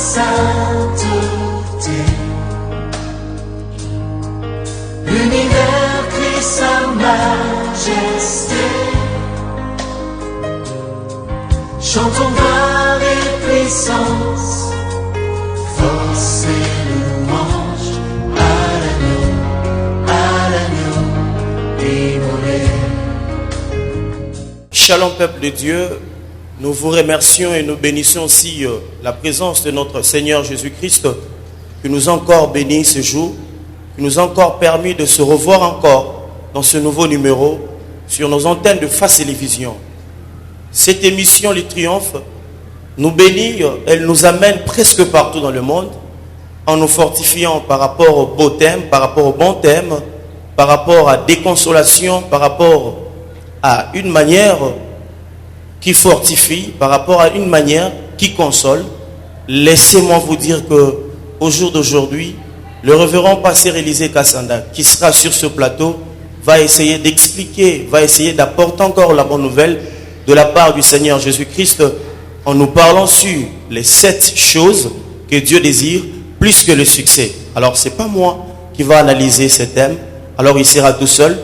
sainteté. L'univers crie sa majesté. Chantons gloire et puissance, force et louange à l'agneau immolé. Shalom peuple de Dieu, nous vous remercions et nous bénissons aussi la présence de notre Seigneur Jésus-Christ qui nous a encore bénis ce jour, qui nous a encore permis de se revoir encore dans ce nouveau numéro sur nos antennes de Face Télévision. Cette émission, le Triomphe, nous bénit, elle nous amène presque partout dans le monde en nous fortifiant par rapport aux beaux thèmes, par rapport aux bons thèmes, par rapport à des consolations, par rapport à une manière qui fortifie, par rapport à une manière qui console. Laissez-moi vous dire que au jour d'aujourd'hui, le révérend pasteur Élisée Kassanda, qui sera sur ce plateau, va essayer d'expliquer, va essayer d'apporter encore la bonne nouvelle de la part du Seigneur Jésus-Christ en nous parlant sur les 7 choses que Dieu désire plus que le succès. Alors c'est pas moi qui va analyser ce thème, alors il sera tout seul.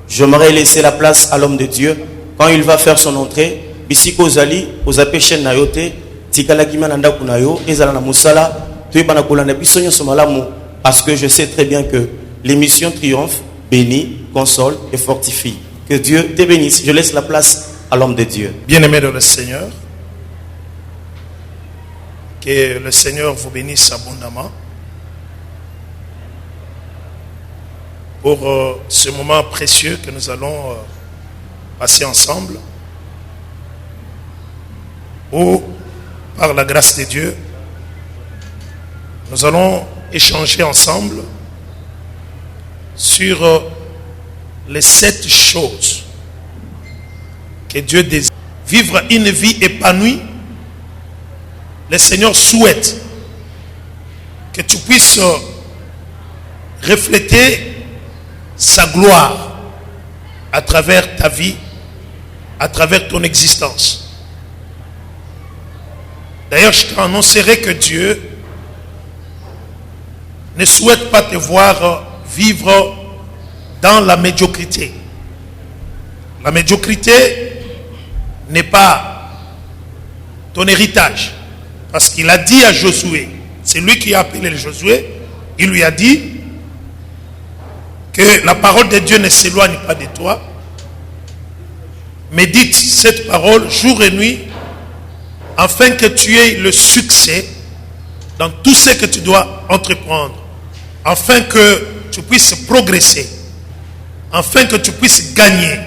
J'aimerais laisser la place à l'homme de Dieu quand il va faire son entrée. Bisiko Zali, aux apéchènes nayote, Tikala Gimananda Kunayo, Ezala Musala, Tuibana Kulana Bisonyo Somalamu, parce que je sais très bien que l'émission Triomphe bénit, console et fortifie. Que Dieu te bénisse. Je laisse la place à l'homme de Dieu. Bien-aimé dans le Seigneur, que le Seigneur vous bénisse abondamment pour ce moment précieux que nous allons passer ensemble, où, par la grâce de Dieu, nous allons échanger ensemble sur les 7 choses que Dieu désire. Vivre une vie épanouie, le Seigneur souhaite que tu puisses refléter sa gloire à travers ta vie, à travers ton existence. D'ailleurs, je t'annoncerai que Dieu ne souhaite pas te voir vivre dans la médiocrité. La médiocrité n'est pas ton héritage. Parce qu'il a dit à Josué, c'est lui qui a appelé Josué, il lui a dit que la parole de Dieu ne s'éloigne pas de toi. Médite cette parole jour et nuit, afin que tu aies le succès dans tout ce que tu dois entreprendre, afin que tu puisses progresser, afin que tu puisses gagner,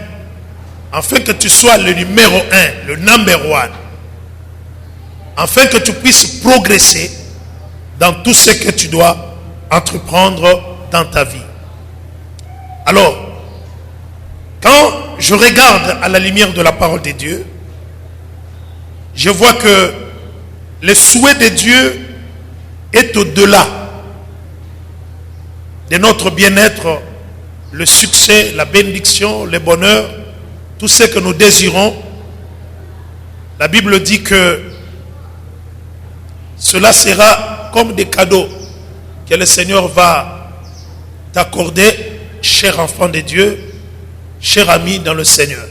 afin que tu sois le numéro 1, le number 1, afin que tu puisses progresser dans tout ce que tu dois entreprendre dans ta vie. Alors, quand je regarde à la lumière de la parole de Dieu, je vois que le souhait de Dieu est au-delà de notre bien-être, le succès, la bénédiction, le bonheur, tout ce que nous désirons. La Bible dit que cela sera comme des cadeaux que le Seigneur va t'accorder, cher enfant de Dieu, cher ami dans le Seigneur.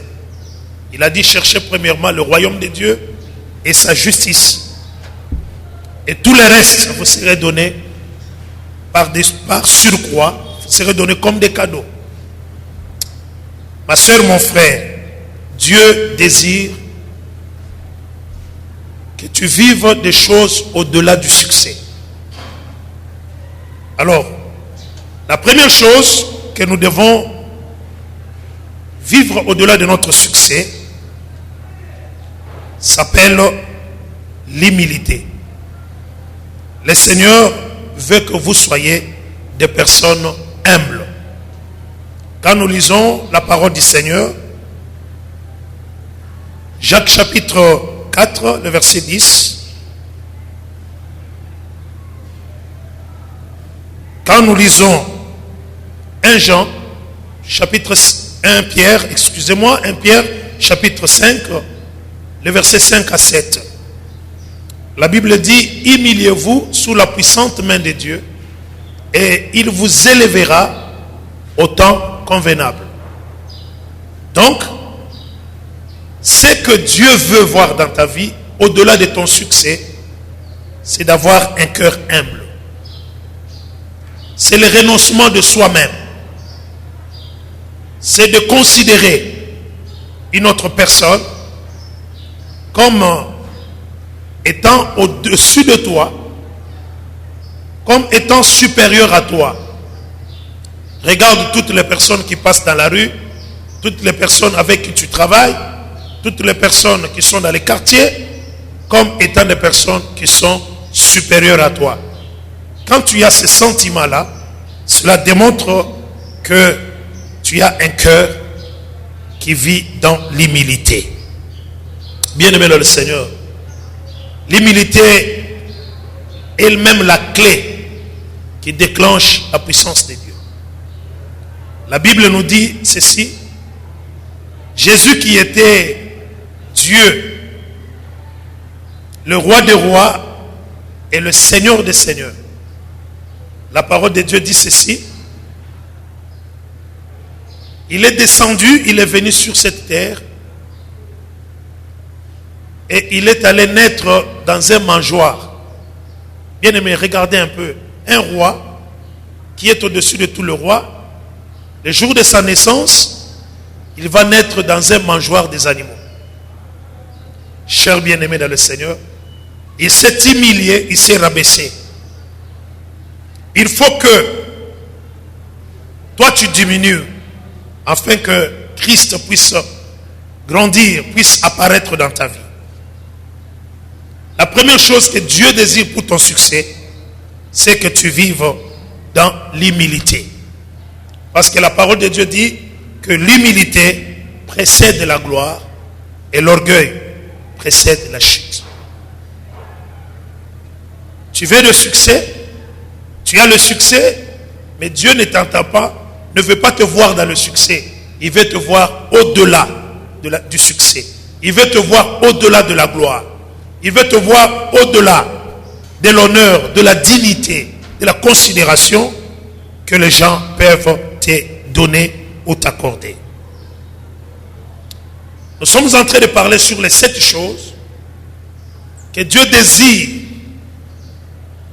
Il a dit, cherchez premièrement le royaume de Dieu et sa justice. Et tout le reste vous serait donné par surcroît, vous serait donné comme des cadeaux. Ma soeur, mon frère, Dieu désire que tu vives des choses au-delà du succès. Alors, la première chose que nous devons vivre au-delà de notre succès s'appelle l'humilité. Le Seigneur veut que vous soyez des personnes humbles. Quand nous lisons la parole du Seigneur, Jacques chapitre 4, le verset 10. Quand nous lisons 1 Jean, chapitre 1 Pierre, excusez-moi, 1 Pierre, chapitre 5, le verset 5 à 7. La Bible dit, humiliez-vous sous la puissante main de Dieu et il vous élèvera au temps convenable. Donc, ce que Dieu veut voir dans ta vie, au-delà de ton succès, c'est d'avoir un cœur humble. C'est le renoncement de soi-même. C'est de considérer une autre personne comme étant au-dessus de toi, comme étant supérieur à toi. Regarde toutes les personnes qui passent dans la rue, toutes les personnes avec qui tu travailles, toutes les personnes qui sont dans les quartiers, comme étant des personnes qui sont supérieures à toi. Quand tu as ce sentiment-là, cela démontre que tu as un cœur qui vit dans l'humilité. Bien-aimé dans le Seigneur, l'humilité est elle-même la clé qui déclenche la puissance de Dieu. La Bible nous dit ceci: Jésus qui était Dieu, le roi des rois et le Seigneur des seigneurs. La parole de Dieu dit ceci: il est descendu, il est venu sur cette terre et il est allé naître dans un mangeoire. Bien aimé, regardez un peu. Un roi qui est au-dessus de tout le roi, le jour de sa naissance, il va naître dans un mangeoire des animaux. Cher bien-aimé dans le Seigneur, il s'est humilié, il s'est rabaissé. Il faut que toi tu diminues afin que Christ puisse grandir, puisse apparaître dans ta vie. La première chose que Dieu désire pour ton succès, c'est que tu vives dans l'humilité. Parce que la parole de Dieu dit que l'humilité précède la gloire et l'orgueil précède la chute. Tu veux le succès, tu as le succès, mais Dieu ne t'entend pas, ne veut pas te voir dans le succès. Il veut te voir au-delà du succès. Il veut te voir au-delà de la gloire. Il veut te voir au-delà de l'honneur, de la dignité, de la considération que les gens peuvent te donner ou t'accorder. Nous sommes en train de parler sur les 7 choses que Dieu désire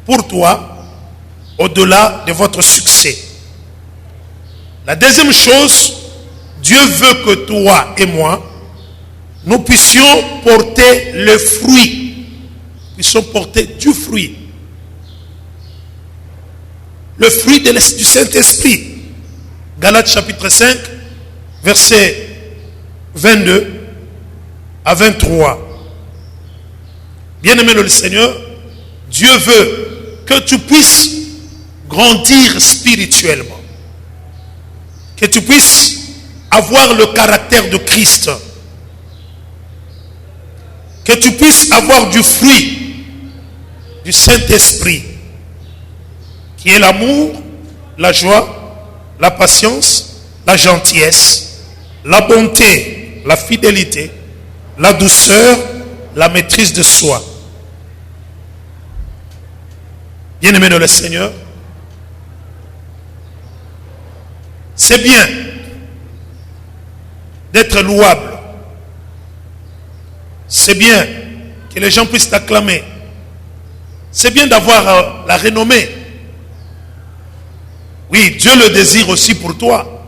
pour toi au-delà de votre succès. La deuxième chose, Dieu veut que toi et moi, nous puissions porter le fruit. Nous puissions porter du fruit. Le fruit du Saint-Esprit. Galates chapitre 5, versets 22 à 23. Bien-aimé le Seigneur, Dieu veut que tu puisses grandir spirituellement. Que tu puisses avoir le caractère de Christ. Que tu puisses avoir du fruit du Saint-Esprit, qui est l'amour, la joie, la patience, la gentillesse, la bonté, la fidélité, la douceur, la maîtrise de soi. Bien-aimé dans le Seigneur, c'est bien d'être louable. C'est bien que les gens puissent t'acclamer. C'est bien d'avoir la renommée. Oui, Dieu le désire aussi pour toi.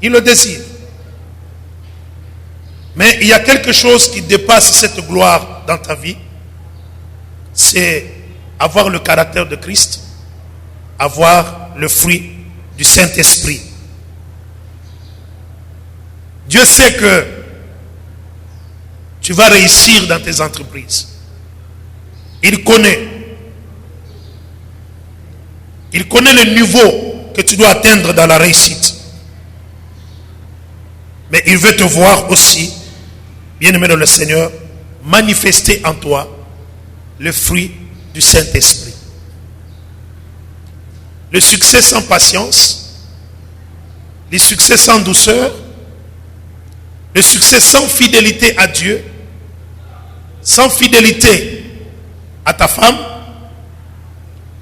Il le désire. Mais il y a quelque chose qui dépasse cette gloire dans ta vie. C'est avoir le caractère de Christ. Avoir le fruit du Saint-Esprit. Dieu sait que tu vas réussir dans tes entreprises. Il connaît. Il connaît le niveau que tu dois atteindre dans la réussite. Mais il veut te voir aussi, bien-aimé dans le Seigneur, manifester en toi le fruit du Saint-Esprit. Le succès sans patience, le succès sans douceur, le succès sans fidélité à Dieu, sans fidélité à ta femme,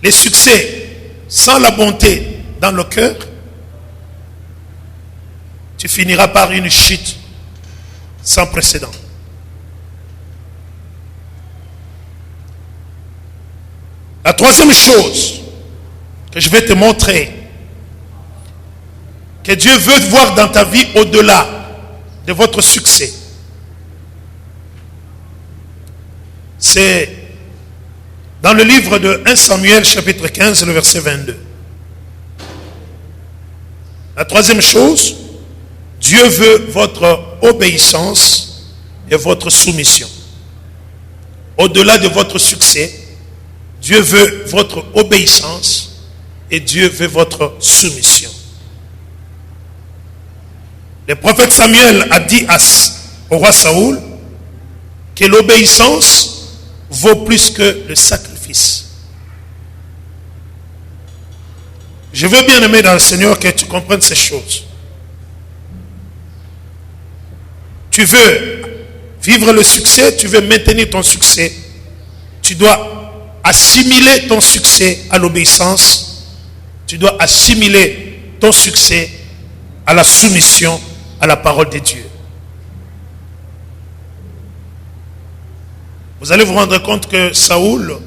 les succès sans la bonté dans le cœur, tu finiras par une chute sans précédent. La troisième chose que je vais te montrer, que Dieu veut voir dans ta vie au-delà de votre succès, c'est dans le livre de 1 Samuel chapitre 15, le verset 22. La troisième chose, Dieu veut votre obéissance et votre soumission. Au-delà de votre succès, Dieu veut votre obéissance et Dieu veut votre soumission. Le prophète Samuel a dit au roi Saoul que l'obéissance vaut plus que le sacrifice. Je veux bien aimer dans le Seigneur que tu comprennes ces choses. Tu veux vivre le succès, tu veux maintenir ton succès, tu dois assimiler ton succès à l'obéissance, tu dois assimiler ton succès à la soumission à la parole de Dieu. Vous allez vous rendre compte que Saoul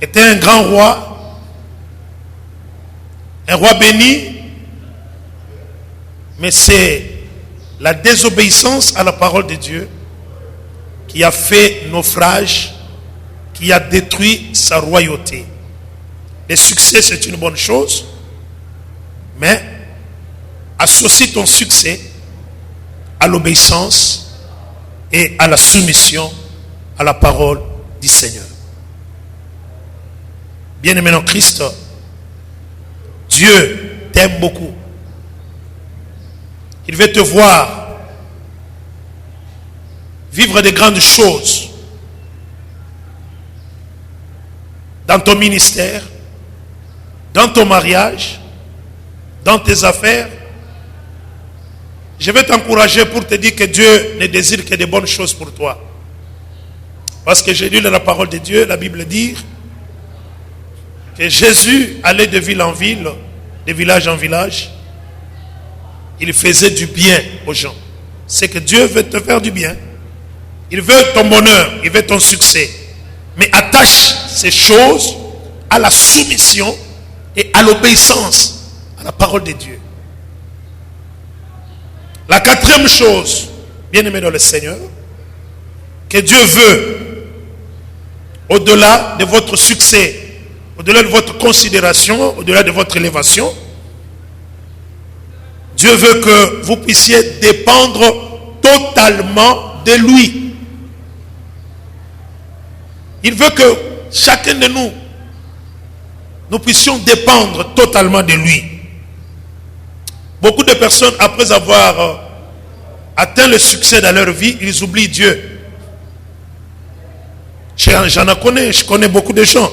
était un grand roi, un roi béni, mais c'est la désobéissance à la parole de Dieu qui a fait naufrage, qui a détruit sa royauté. Le succès, c'est une bonne chose, mais associe ton succès à l'obéissance et à la soumission à la parole du Seigneur. Bien-aimé en Christ, Dieu t'aime beaucoup. Il veut te voir vivre de grandes choses dans ton ministère, dans ton mariage, dans tes affaires. Je vais t'encourager pour te dire que Dieu ne désire que de bonnes choses pour toi. Parce que j'ai lu dans la parole de Dieu, la Bible dit que Jésus allait de ville en ville, de village en village. Il faisait du bien aux gens. C'est que Dieu veut te faire du bien. Il veut ton bonheur, il veut ton succès. Mais attache ces choses à la soumission et à l'obéissance à la parole de Dieu. La quatrième chose, bien aimé dans le Seigneur, que Dieu veut, au-delà de votre succès, au-delà de votre considération, au-delà de votre élévation, Dieu veut que vous puissiez dépendre totalement de lui. Il veut que chacun de nous puissions dépendre totalement de lui. Beaucoup de personnes, après avoir atteint le succès dans leur vie, ils oublient Dieu. J'en connais, je connais beaucoup de gens.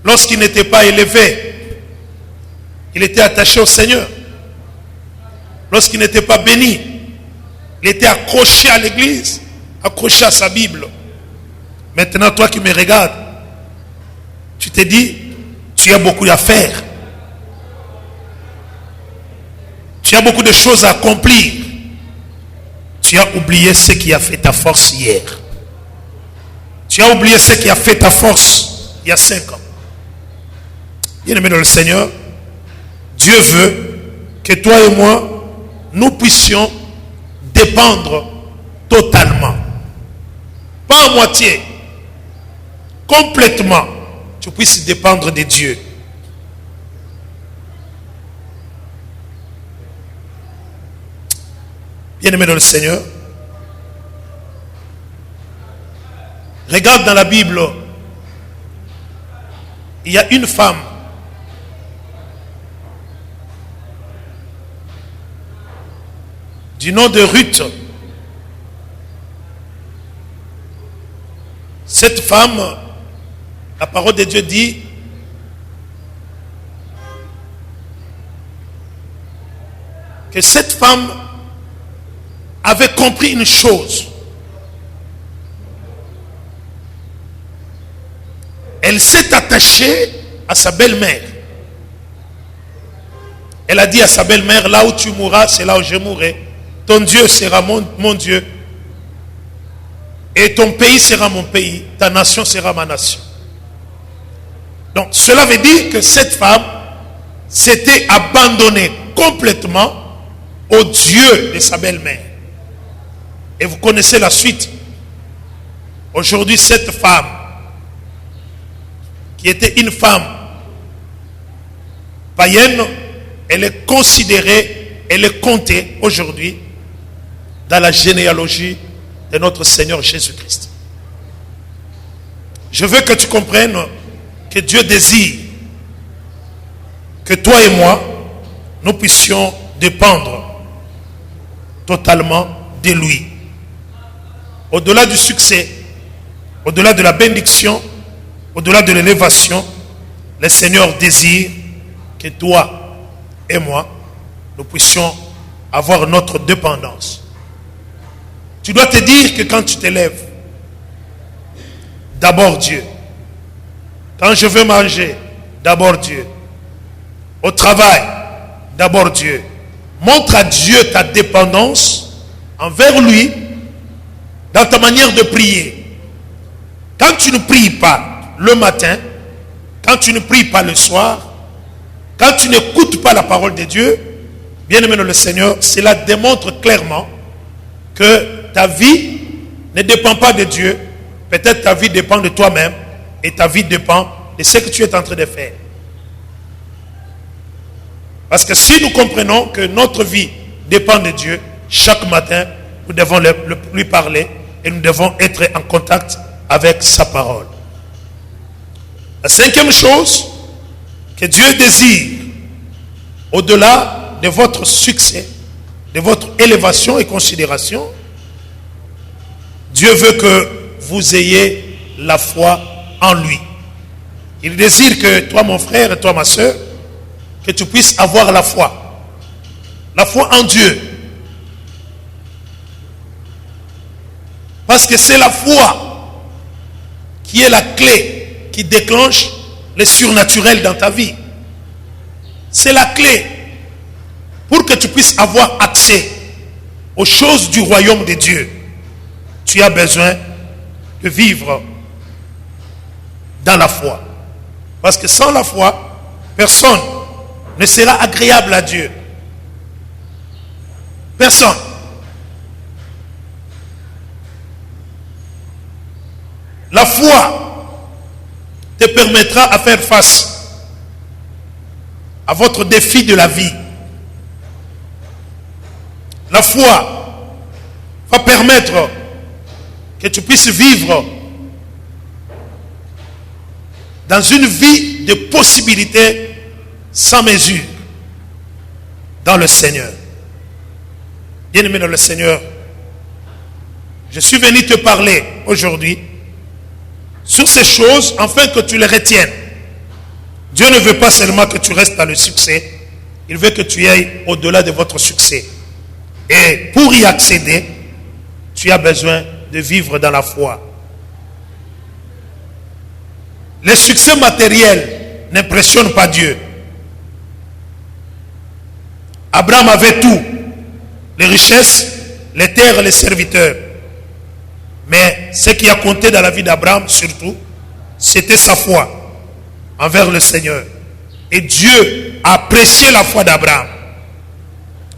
Lorsqu'ils n'étaient pas élevés, il était attaché au Seigneur. Lorsqu'il n'était pas béni, il était accroché à l'église, accroché à sa Bible. Maintenant, toi qui me regardes, tu te dis, tu as beaucoup à faire. Tu as beaucoup de choses à accomplir. Tu as oublié ce qui a fait ta force hier. Tu as oublié ce qui a fait ta force il y a 5 ans. Bien-aimé dans le Seigneur, Dieu veut que toi et moi, nous puissions dépendre totalement. Pas à moitié. Complètement. Tu puisses dépendre de Dieu. Bien-aimé dans le Seigneur, regarde dans la Bible, il y a une femme du nom de Ruth. Cette femme, la parole de Dieu dit que cette femme avait compris une chose, elle s'est attachée à sa belle-mère. Elle a dit à sa belle-mère, là où tu mourras, c'est là où je mourrai. Ton Dieu sera mon Dieu. Et ton pays sera mon pays. Ta nation sera ma nation. Donc, cela veut dire que cette femme s'était abandonnée complètement au Dieu de sa belle-mère. Et vous connaissez la suite. Aujourd'hui, cette femme, qui était une femme païenne, elle est considérée, elle est comptée aujourd'hui dans la généalogie de notre Seigneur Jésus-Christ. Je veux que tu comprennes que Dieu désire que toi et moi, nous puissions dépendre totalement de lui. Au-delà du succès, au-delà de la bénédiction, au-delà de l'élévation, le Seigneur désire que toi et moi, nous puissions avoir notre dépendance. Tu dois te dire que quand tu te lèves, d'abord Dieu. Quand je veux manger, d'abord Dieu. Au travail, d'abord Dieu. Montre à Dieu ta dépendance envers lui dans ta manière de prier. Quand tu ne pries pas le matin, quand tu ne pries pas le soir, quand tu n'écoutes pas la parole de Dieu, bien-aimé dans le Seigneur, cela démontre clairement que ta vie ne dépend pas de Dieu. Peut-être ta vie dépend de toi-même et ta vie dépend de ce que tu es en train de faire. Parce que si nous comprenons que notre vie dépend de Dieu, chaque matin, nous devons lui parler et nous devons être en contact avec sa parole. La cinquième chose que Dieu désire, au-delà de votre succès, de votre élévation et considération, Dieu veut que vous ayez la foi en lui. Il désire que toi, mon frère, et toi, ma soeur, que tu puisses avoir la foi. La foi en Dieu. Parce que c'est la foi qui est la clé qui déclenche le surnaturel dans ta vie. C'est la clé pour que tu puisses avoir accès aux choses du royaume de Dieu. Tu as besoin de vivre dans la foi. Parce que sans la foi, personne ne sera agréable à Dieu. Personne. La foi te permettra de faire face à votre défi de la vie. La foi va permettre que tu puisses vivre dans une vie de possibilités sans mesure dans le Seigneur. Bien-aimé dans le Seigneur, je suis venu te parler aujourd'hui sur ces choses afin que tu les retiennes. Dieu ne veut pas seulement que tu restes dans le succès, il veut que tu ailles au-delà de votre succès. Et pour y accéder, tu as besoin de vivre dans la foi. Le succès matériel n'impressionne pas Dieu. Abraham avait tout, les richesses, les terres, les serviteurs. Mais ce qui a compté dans la vie d'Abraham surtout, c'était sa foi envers le Seigneur. Et Dieu a apprécié la foi d'Abraham.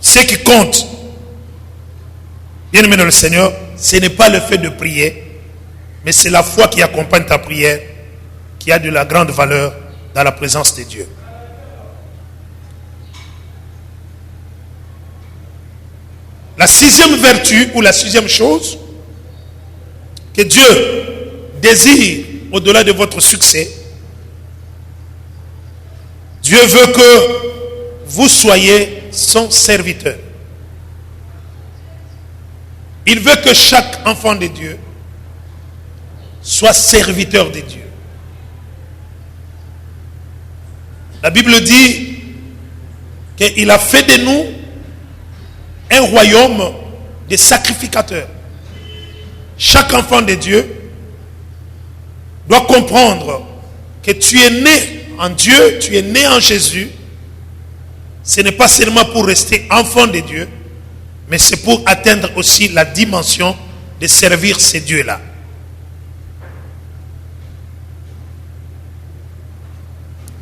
Ce qui compte, bien aimé dans le Seigneur, ce n'est pas le fait de prier, mais c'est la foi qui accompagne ta prière, qui a de la grande valeur dans la présence de Dieu. La sixième vertu ou la sixième chose que Dieu désire au-delà de votre succès, Dieu veut que vous soyez son serviteur. Il veut que chaque enfant de Dieu soit serviteur de Dieu. La Bible dit qu'il a fait de nous un royaume de sacrificateurs. Chaque enfant de Dieu doit comprendre que tu es né en Dieu, tu es né en Jésus, ce n'est pas seulement pour rester enfant de Dieu, mais c'est pour atteindre aussi la dimension de servir ces dieux-là.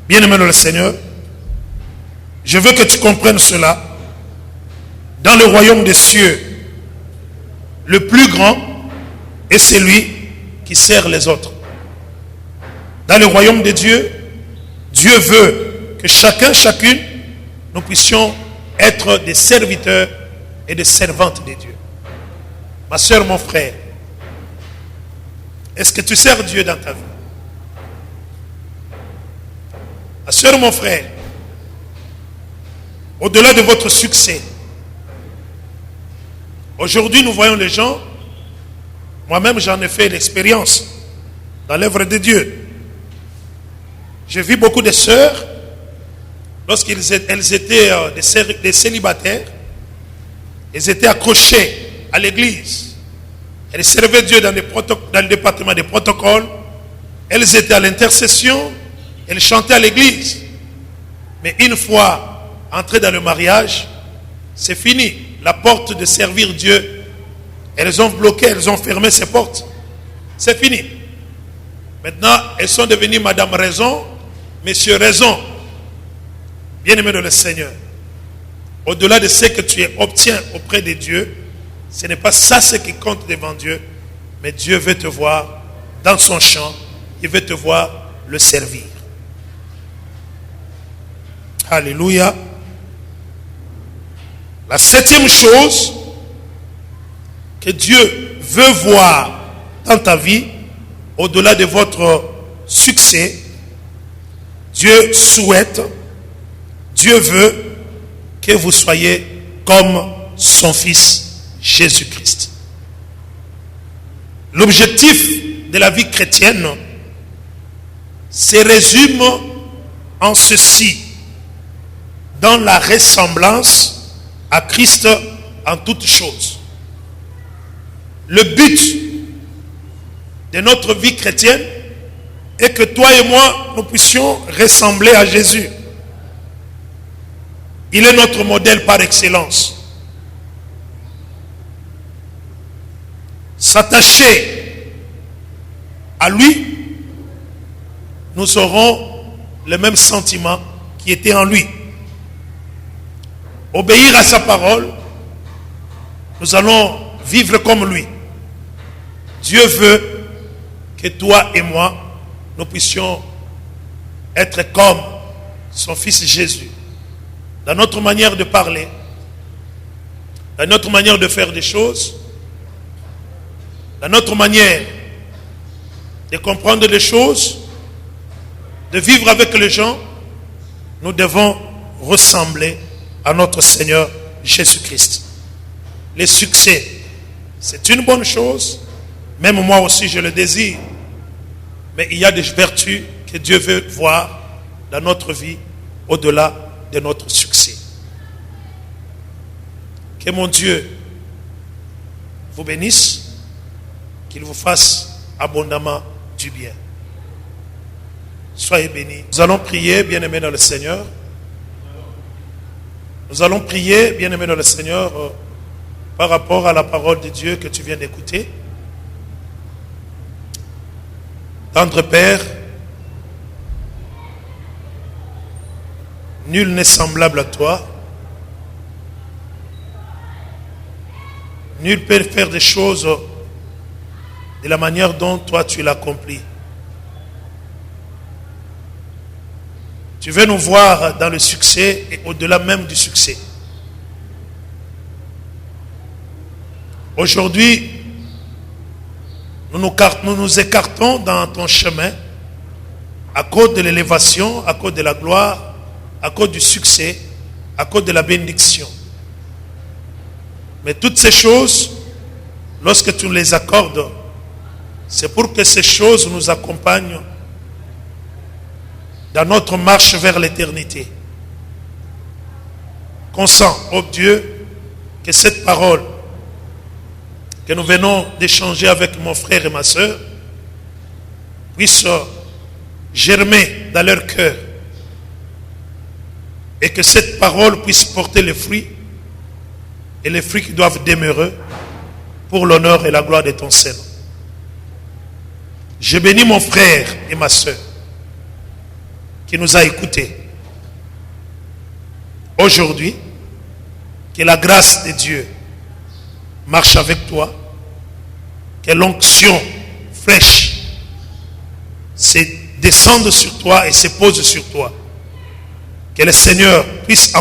Bien-aimé dans le Seigneur, je veux que tu comprennes cela. Dans le royaume des cieux, le plus grand est celui qui sert les autres. Dans le royaume de Dieu, Dieu veut que chacune, nous puissions être des serviteurs et des servantes de Dieu. Ma soeur, mon frère, est-ce que tu sers Dieu dans ta vie? Ma soeur, mon frère, au-delà de votre succès, aujourd'hui nous voyons les gens, moi-même j'en ai fait l'expérience dans l'œuvre de Dieu. J'ai vu beaucoup de sœurs, lorsqu'elles étaient des célibataires, elles étaient accrochées à l'église. Elles servaient Dieu dans le département des protocoles. Elles étaient à l'intercession. Elles chantaient à l'église. Mais une fois entrées dans le mariage, c'est fini. La porte de servir Dieu, elles ont bloqué, elles ont fermé ces portes. C'est fini. Maintenant, elles sont devenues Madame Raison, Monsieur Raison. Bien-aimé dans le Seigneur, au-delà de ce que tu obtiens auprès de Dieu, ce n'est pas ça ce qui compte devant Dieu, mais Dieu veut te voir dans son champ, il veut te voir le servir. Alléluia. La septième chose que Dieu veut voir dans ta vie, au-delà de votre succès, Dieu souhaite, Dieu veut que vous soyez comme son Fils Jésus-Christ. L'objectif de la vie chrétienne se résume en ceci: dans la ressemblance à Christ en toutes choses. Le but de notre vie chrétienne est que toi et moi, nous puissions ressembler à Jésus. Il est notre modèle par excellence. S'attacher à lui, nous aurons le même sentiment qui était en lui. Obéir à sa parole, nous allons vivre comme lui. Dieu veut que toi et moi, nous puissions être comme son Fils Jésus. Dans notre manière de parler, dans notre manière de faire des choses, dans notre manière de comprendre les choses, de vivre avec les gens, nous devons ressembler à notre Seigneur Jésus-Christ. Le succès, c'est une bonne chose, même moi aussi je le désire, mais il y a des vertus que Dieu veut voir dans notre vie au-delà de notre succès. Que mon Dieu vous bénisse, qu'il vous fasse abondamment du bien. Soyez bénis. Nous allons prier, bien-aimés dans le Seigneur. Nous allons prier, bien-aimés dans le Seigneur, par rapport à la parole de Dieu que tu viens d'écouter. Tendre Père, nul n'est semblable à toi. Nul peut faire des choses de la manière dont toi tu l'accomplis. Tu veux nous voir dans le succès et au-delà même du succès. Aujourd'hui, nous nous écartons dans ton chemin à cause de l'élévation, à cause de la gloire, à cause du succès, à cause de la bénédiction. Mais toutes ces choses, lorsque tu les accordes, c'est pour que ces choses nous accompagnent dans notre marche vers l'éternité. Consent, ô Dieu, que cette parole que nous venons d'échanger avec mon frère et ma soeur puisse germer dans leur cœur et que cette parole puisse porter les fruits et les fruits qui doivent demeurer pour l'honneur et la gloire de ton Seigneur. Je bénis mon frère et ma soeur qui nous a écoutés. Aujourd'hui, que la grâce de Dieu marche avec toi, que l'onction fraîche se descende sur toi et se pose sur toi. Que le Seigneur puisse